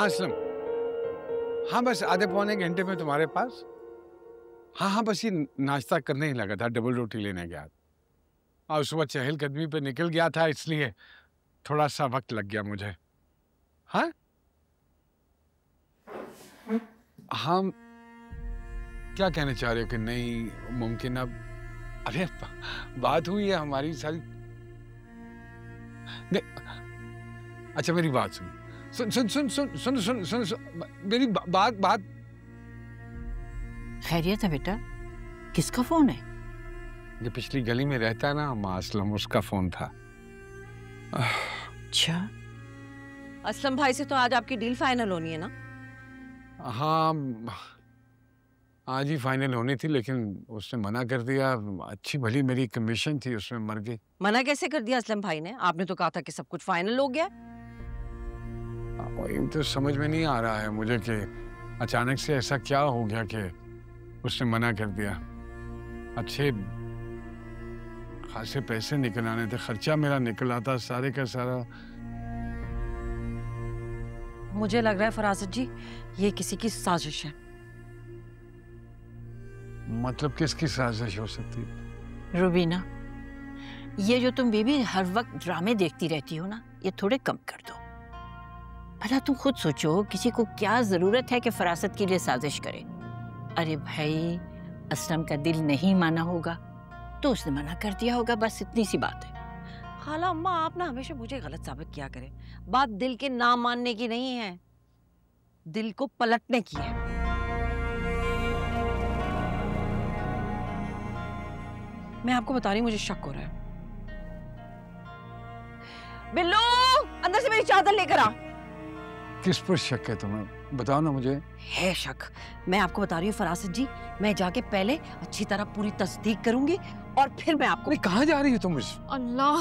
असलम। हाँ बस आधे पौने घंटे में तुम्हारे पास। हाँ बस ये नाश्ता करने ही लगा था, डबल रोटी लेने गया और सुबह चहलकदमी पे निकल गया था, इसलिए थोड़ा सा वक्त लग गया मुझे। हाँ हाँ, क्या कहना चाह रहे हो कि नहीं मुमकिन? अब अरे बात हुई है हमारी सारी। अच्छा मेरी बात सुन सुन सुन सुन सुन सुन सुन सुन सुन मेरी बात। खैरियत है बेटा? किसका फोन है? ये पिछली गली में रहता है ना असलम, उसका फोन था। अच्छा, असलम भाई से तो आज आपकी डील फाइनल होनी है ना? हाँ आज ही फाइनल होनी थी, लेकिन उसने मना कर दिया। अच्छी भली मेरी कमीशन थी उसमें मर गई। मना कैसे कर दिया असलम भाई ने? आपने तो कहा था कि सब कुछ फाइनल हो गया। वही तो समझ में नहीं आ रहा है मुझे कि अचानक से ऐसा क्या हो गया कि उसने मना कर दिया। अच्छे खासे पैसे निकल आने थे, खर्चा मेरा निकल आता सारे का सारा। मुझे लग रहा है फरासत जी ये किसी की साजिश है। मतलब किसकी साजिश हो सकती है? रुबीना, ये जो तुम बेबी हर वक्त ड्रामे देखती रहती हो ना, ये थोड़े कम कर दो। भला तुम खुद सोचो, किसी को क्या जरूरत है कि फरासत के लिए साजिश करे? अरे भाई, असलम का दिल नहीं माना होगा तो उसने मना कर दिया होगा, बस इतनी सी बात है। खाला अम्मा आप ना हमेशा मुझे गलत साबित किया करें। बात दिल के ना मानने की नहीं है, दिल को पलटने की है। मैं आपको बता रही हूँ, मुझे शक हो रहा है। बिल्लू, अंदर से मेरी चादर लेकर आ। किस पर शक है तुम्हें? बताओ ना मुझे। है शक, मैं आपको बता रही हूँ फरासत जी, मैं जाके पहले अच्छी तरह पूरी तस्दीक करूंगी और फिर मैं आपको। कहाँ जा रही हो तुम? अल्लाह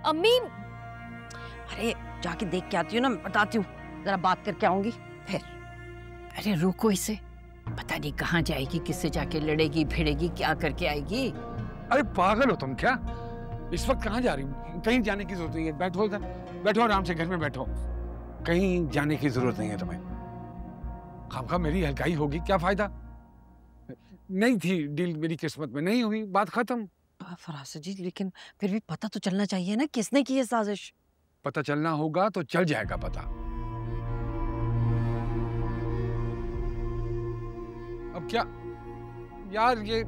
अम्मी, अरे जाके देख के आती हूँ ना, मैं बताती हूँ, जरा बात करके आऊंगी फिर। अरे रुको इसे, पता नहीं कहाँ जाएगी, किससे जाके लड़ेगी भिड़ेगी, क्या करके आएगी। अरे पागल हो तुम क्या? इस वक्त कहाँ जा रही हो? कहीं जाने की जरूरत नहीं है। बैठो बैठो आराम से, घर में बैठो, कहीं जाने की जरूरत नहीं है तुम्हें। खामखा मेरी हल्काई होगी, क्या फायदा? नहीं थी डील मेरी किस्मत में, नहीं हुई, बात खत्म। फरासत जी लेकिन फिर भी पता तो चलना चाहिए ना किसने की है साजिश। पता चलना होगा तो चल जाएगा पता। अब क्या यार, ये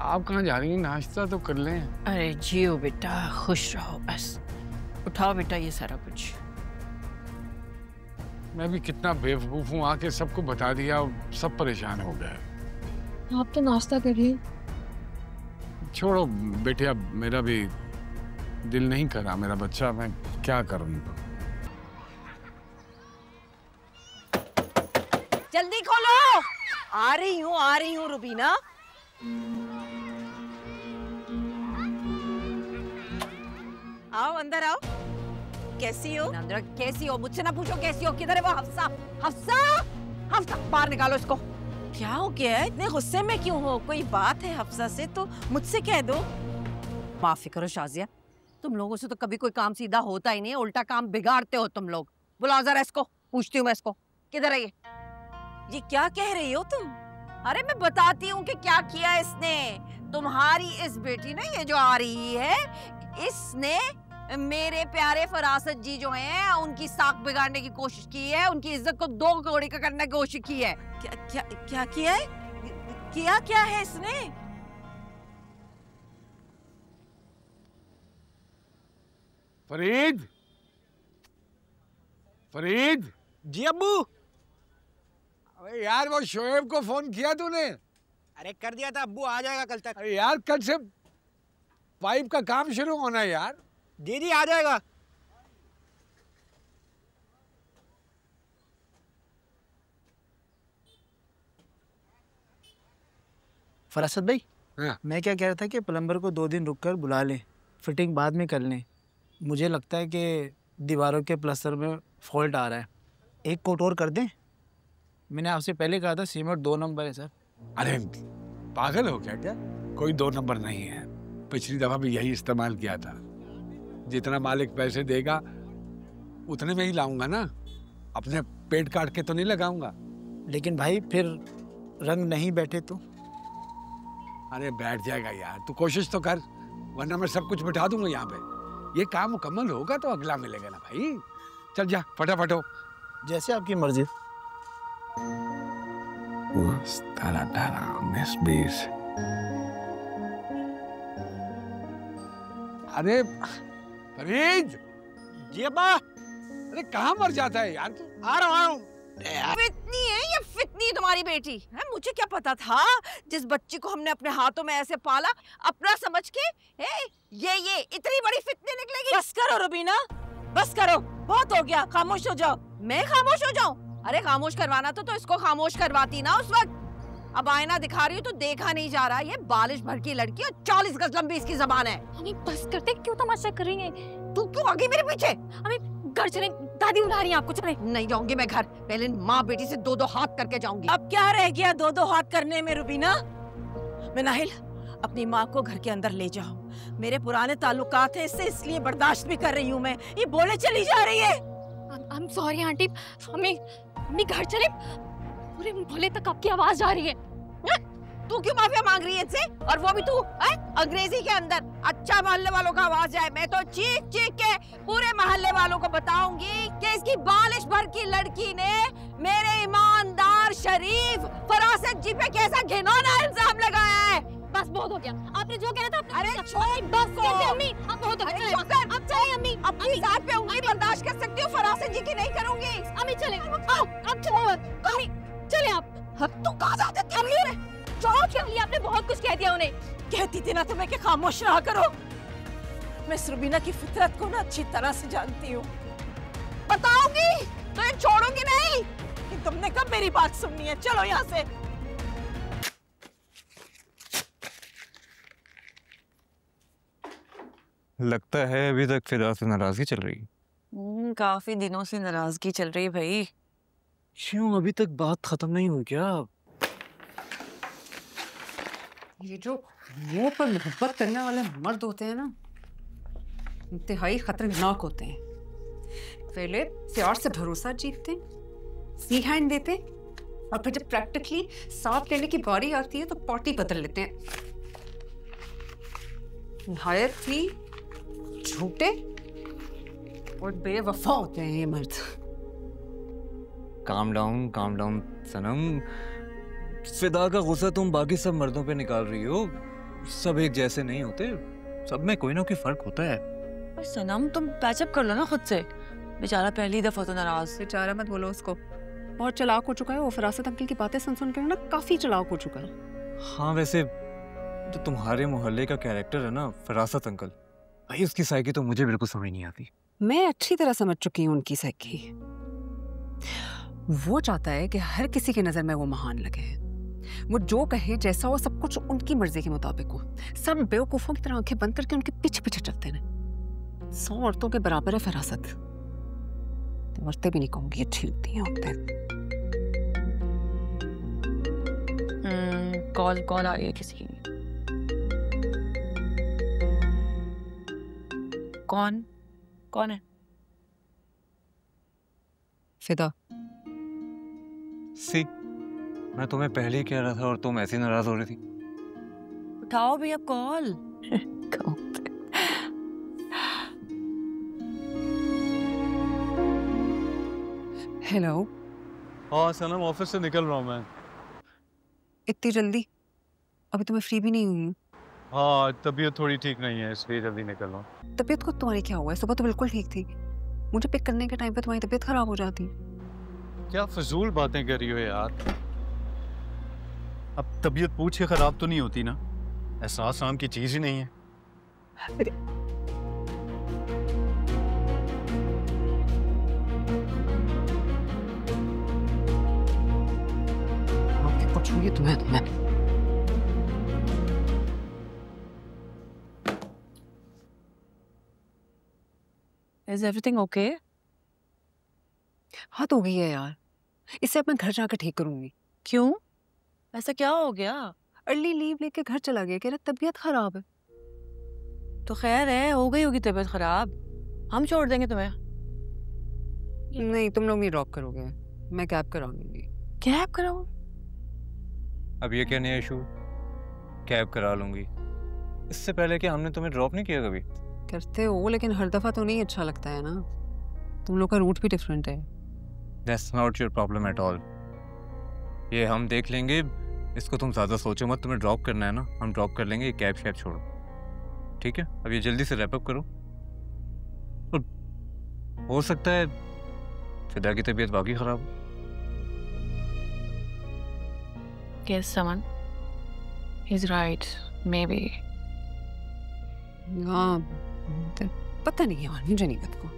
आप कहाँ जा रही हैं? नाश्ता तो कर लें। अरे जियो बेटा, खुश रहो बस। उठाओ बेटा ये सारा कुछ। मैं भी कितना बेवकूफ हूँ, आके सबको बता दिया, सब परेशान हो गए। आप तो नाश्ता करिए। छोड़ो बेटे, अब मेरा भी दिल नहीं करा, मेरा बच्चा, मैं क्या करूँ? जल्दी खोलो। आ रही हूँ रुबीना। आओ अंदर आओ। कैसी हो? अंदर कैसी हो? मुझसे ना पूछो कैसी हो। किधर है वो हफ्सा? हफ्सा बाहर निकालो इसको। क्या हो गया है? इतने गुस्से में क्यों हो? कोई बात है हफ्सा से तो मुझसे कह दो। माफी करो शाजिया, तुम लोगों से तो कभी कोई काम सीधा होता ही नहीं है, उल्टा काम बिगाड़ते हो तुम लोग। बुलाओ जरा इसको, पूछती हूँ मैं इसको। किधर है ये क्या कह रही हो तुम? अरे मैं बताती हूँ कि क्या किया इसने। तुम्हारी इस बेटी ने, ये जो आ रही है, इसने मेरे प्यारे फरासत जी जो हैं उनकी साख बिगाड़ने की कोशिश की है, उनकी इज्जत को दो कौड़ी का करने की कोशिश की है। क्या किया है? क्या है इसने? फरीद जी अब्बू। अरे यार वो शोएब को फोन किया तूने? अरे कर दिया था अब्बू, आ जाएगा कल तक। अरे यार कल से पाइप का काम शुरू होना है यार। जी आ जाएगा। फरासत भाई, हाँ। मैं क्या कह रहा था कि प्लम्बर को 2 दिन रुककर बुला लें, फिटिंग बाद में कर लें। मुझे लगता है कि दीवारों के प्लास्टर में फॉल्ट आ रहा है, एक कोट और कर दें। मैंने आपसे पहले कहा था सीमेंट 2 नंबर है सर। अरे पागल हो क्या? कोई 2 नंबर नहीं है, पिछली दफा भी यही इस्तेमाल किया था। जितना मालिक पैसे देगा उतने में ही लाऊंगा ना, अपने पेट काट के तो नहीं लगाऊंगा। लेकिन भाई फिर रंग नहीं बैठे तो? अरे बैठ जाएगा यार, तू कोशिश तो कर, वरना मैं सब कुछ बिठा दूंगा यहाँ पे। ये काम मुकम्मल होगा तो अगला मिलेगा ना भाई। चल जा फटाफट हो। जैसे आपकी मर्जी। 19-20। अरे फरीद। जी अब्बा। अरे कहाँ मर जाता है यार तू? आ रहा हूँ। फितनी है ये, फितनी तुम्हारी बेटी है। मुझे क्या पता था जिस बच्ची को हमने अपने हाथों में ऐसे पाला अपना समझ के, ये इतनी बड़ी फितनी निकलेगी। बस करो रुबीना, बस करो, बहुत हो गया, खामोश हो जाओ। मैं खामोश हो जाऊं? अरे खामोश करवाना तो इसको खामोश करवाती ना उस वक्त। अब आईना दिखा रही हूँ तो देखा नहीं जा रहा। ये बालिश भर की लड़की और 40 गज लंबी इसकी जबान है। हमें बस करते, क्यों तमाशा कर रही हैं? तू क्यों आ गई मेरे पीछे? हमें घर चले, दादी बुला रही हैं आपको। चले। नहीं जाऊंगी मैं घर, पहले माँ बेटी से दो हाथ करके जाऊंगी। अब क्या रह गया दो हाथ करने में रुबीना? मिनाहिल, अपनी माँ को घर के अंदर ले जाओ। मेरे पुराने ताल्लुकात हैं इससे, इसलिए बर्दाश्त भी कर रही हूँ मैं। ये बोले चली जा रही है। I'm sorry आंटी, हमें घर चले। पूरे मोहल्ले तक आपकी आवाज आ रही है। तू क्यों माफिया मांग रही है इससे? और वो भी तू अंग्रेजी के अंदर। अच्छा मोहल्ले वालों का आवाज आए, मैं तो चीख चीख के पूरे मोहल्ले वालों को बताऊंगी कि इसकी बालिश भर की लड़की ने मेरे ईमानदार शरीफ फरासत जी पे कैसा घिनौना इल्जाम लगाया है। बस बहुत हो गया, आपने जो कहना था। अरे छोड़ बस को। अम्मी, अब बहुत हो गया। अब चले अम्मी। अपनी जात पे उंगली बर्दाश्त कर सकती हूँ, फरासत जी की नहीं करूंगी। अम्मी चले, अब चलो। अम्मी चले आप। तू कहाँ जाते थे? अम्मी चलो, आपने बहुत कुछ कह दिया उन्हें। कहती थी ना तुम्हें कि खामोश रहा करो। मैं रुबीना की फितरत को ना अच्छी तरह से जानती हूँ। बताऊंगी तो ये छोड़ूंगी नहीं कि तुमने कब मेरी बात सुननी है। चलो यहाँ से। लगता है अभी तक फिदा से नाराजगी चल रही है। काफी दिनों से नाराजगी चल रही है भाई। क्यों, अभी तक बात खत्म नहीं हुई क्या? ये जो मुंह पर मोहब्बत करने वाले मर्द होते हैं ना, इंतहाई खतरनाक होते हैं। पहले प्यार से भरोसा जीतते, सी हैंड देते, और फिर जब प्रैक्टिकली साथ लेने की बारी आती है तो पार्टी बदल लेते हैं। निहायत ही झूठे और बेवफा होते हैं ये मर्द। काम डाउन सनम। फिदा का गुस्सा तुम बाकी सब मर्दों पे निकाल रही हो। सब एक जैसे नहीं होते, सब में कोई ना कोई फर्क होता है। पर सनम तुम पैचअप कर लो ना खुद से। बेचारा पहली दफा तो नाराज। बेचारा मत बोलो उसको, बहुत चालाक हो चुका है वो। फरासत अंकल की बातें सुन कर ना काफी चालाक हो चुका है। हाँ वैसे जो तुम्हारे मोहल्ले का कैरेक्टर है ना फरासत अंकल, भाई उसकी साइकी तो मुझे बिल्कुल समझ नहीं आती। मैं अच्छी तरह समझ चुकी हूँ उनकी साइकी। वो चाहता है कि हर किसी की नजर में वो महान लगे। वो जो कहे जैसा हो, सब कुछ उनकी मर्जी के मुताबिक हो। सब बेवकूफों की तरह आंखें बंद करके उनके पीछे पीछे चलते हैं। 100 औरतों के बराबर है फरासत। औरतें भी नहीं कहूंगी, अच्छी लगती हैं औरतें। कॉल आ रही है किसी की। कौन है? फिदा। सी, मैं तुम्हें पहले ही कह रहा था और तुम ऐसी नाराज हो रही थी। उठाओ भैया कॉल। हेलो। हाँ सनम, ऑफिस से निकल रहा हूँ मैं। इतनी जल्दी? अभी तो मैं फ्री भी नहीं हुई हूँ। हाँ तबीयत थोड़ी ठीक नहीं है इसलिए जल्दी निकल रहा हूँ। तबीयत को तुम्हारी क्या हुआ है? सुबह तो बिल्कुल ठीक थी। मुझे पिक करने के टाइम पे तुम्हारी तबीयत खराब हो जाती। क्या फजूल बातें कर रही हो यार। अब तबीयत पूछ के खराब तो नहीं होती ना, एहसास नाम की चीज ही नहीं है। कुछ हुई तुम्हें? Is everything okay? हद हो गई है यार। इससे अब मैं घर जाकर ठीक करूंगी। क्यों? ऐसा क्या हो गया? अर्ली लीव लेके घर चला गया, कह रहा तबीयत खराब है। तो खैर है, हो गई होगी तबीयत खराब, हम छोड़ देंगे तुम्हें। नहीं, तुम लोग नहीं ड्रॉप करोगे, मैं कैब करा लूंगी। कैब कराऊं? अब ये क्या नया इशू? कैब करा लूंगी? इससे पहले कि हमने तुम्हें ड्रॉप नहीं किया कभी? करते हो, लेकिन हर दफा तो नहीं अच्छा लगता है ना। तुम लोग का रूट भी डिफरेंट है। That's not your problem at all. ये हम देख लेंगे, इसको तुम ज़्यादा सोचो मत। तुम्हें ड्रॉप करना है ना, हम ड्रॉप कर लेंगे। कैब शैब छोड़ो, ठीक है? अब ये जल्दी से रैप अप करो। और हो सकता है फिदा की तबीयत बाकी ख़राब हो। Yes, someone. He's right. Maybe. हाँ, पता नहीं यार, मुझे नहीं पता।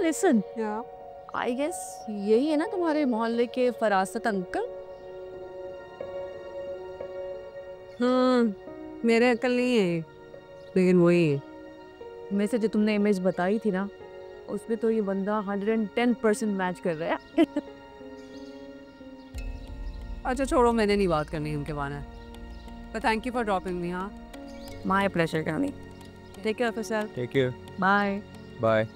Listen. I guess यही है ना तुम्हारे मोहल्ले के फरासत अंकल? हाँ, मेरे अकल नहीं है, लेकिन वही है। में से जो तुमने इमेज बताई थी ना, उसमें तो ये बंदा 110% मैच कर रहा है। अच्छा छोड़ो, मैंने नहीं बात करनी उनके बारे में। But thank you for dropping me, हाँ। My pleasure, Kani. Take care of yourself. Take care. Bye. Bye.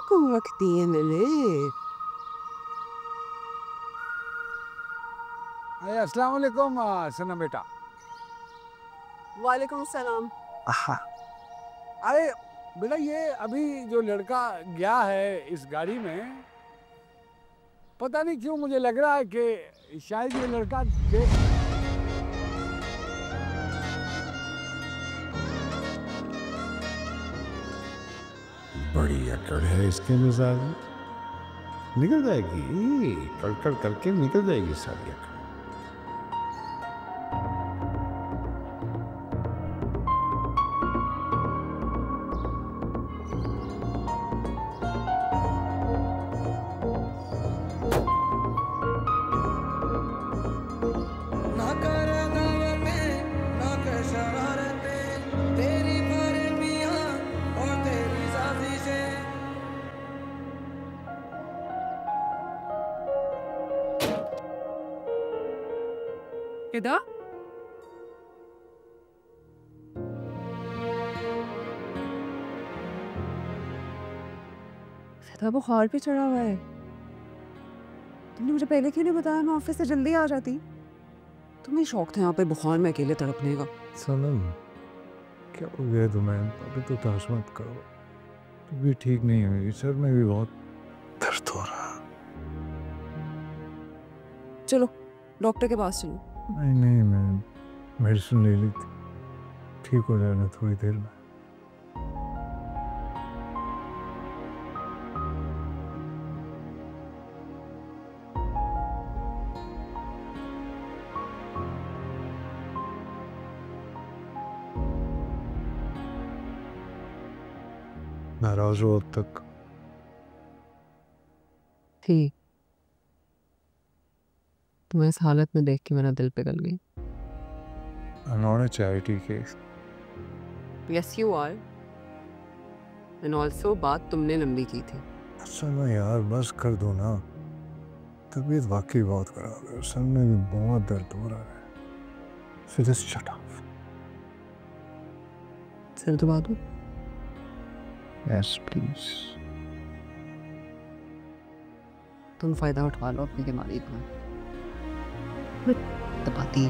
को रख दिए मैंने। अस्सलाम वालेकुम सनम बेटा। वालेकुम सलाम। अरे बेटा, ये अभी जो लड़का गया है इस गाड़ी में, पता नहीं क्यों मुझे लग रहा है कि शायद ये लड़का बड़ी अकड़ है इसके मिजाज में। निकल जाएगी, कड़कड़ करके निकल जाएगी सारी अकड़। इधर फिदा बुखार पे चढ़ा हुआ है। तुमने मुझे पहले क्यों नहीं बताया? मैं ऑफिस से जल्दी आ जाती। तुम्हें शौक था यहाँ पे बुखार में अकेले तड़पने का। सनम, क्या हो गया तुम्हें? अभी तो तहस मत करो, तो भी ठीक नहीं हुई, सर में भी बहुत दर्द हो रहा। चलो डॉक्टर के पास चलो। नहीं, मैं मेडिसिन ले ली थी, ठीक हो जाएगा थोड़ी देर में। नाराज हो अब तक? ठीक, तुम्हें इस हालत में देख के मेरा दिल पिघल गई। I'm not a charity case. Yes you are. And also बात तुमने लंबी की थी। अच्छा ना यार, बस कर दो ना। तबीयत वाकई बहुत खराब है, सर में भी बहुत दर्द हो रहा है। So just shut up. सिर दबा दूं? Yes please. तुम फायदा उठा लो अपनी बीमारी का। दबाती